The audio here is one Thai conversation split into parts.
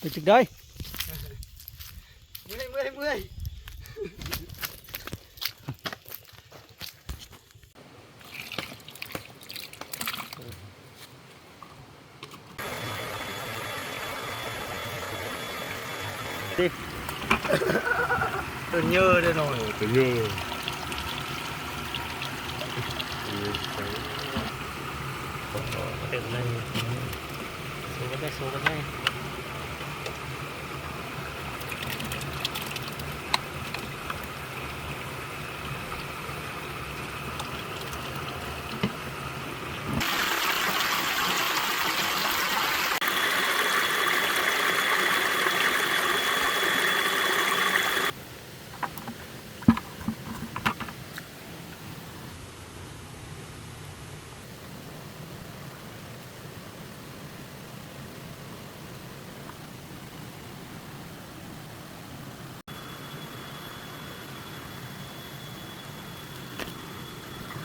ไปจึกได้เมื่อยดิตัวเยอะเลยหน่อยตัวเยอะเต็มเลยสู้กันได้สู้กันได้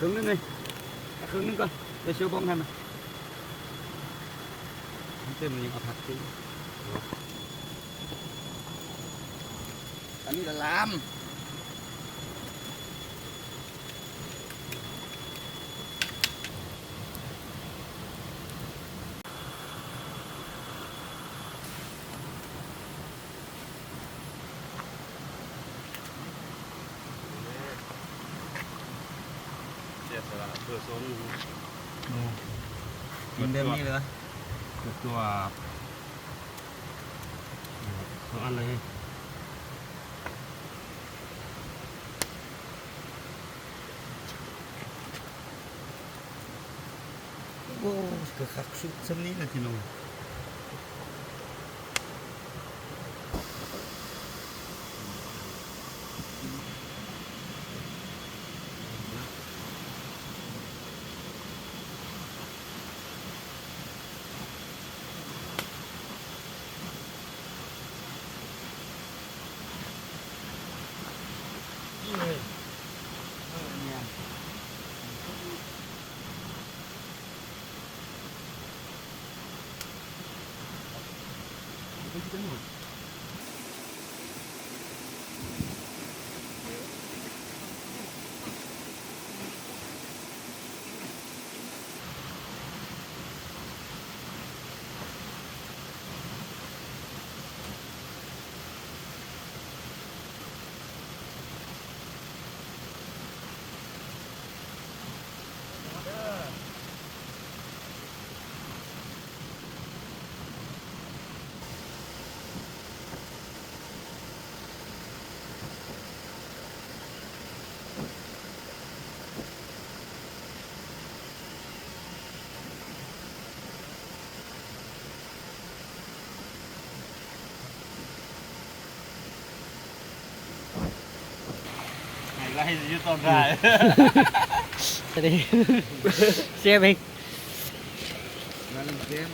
ครึ่งนึงเลยครึ่งนึงก่อนเดี๋ยวเชียวบ้องให้มันเต็มมันยังเอาผักทิ้งอันนี้ละลามเพื่อซ้น กินเดิมนี่เลย ตัวสองอันเลย โอ้ก็คักสุดซ้ำนี้เลยทีน้องไล่ยืดต้นได้ จะได้เสียไป นั่นเกม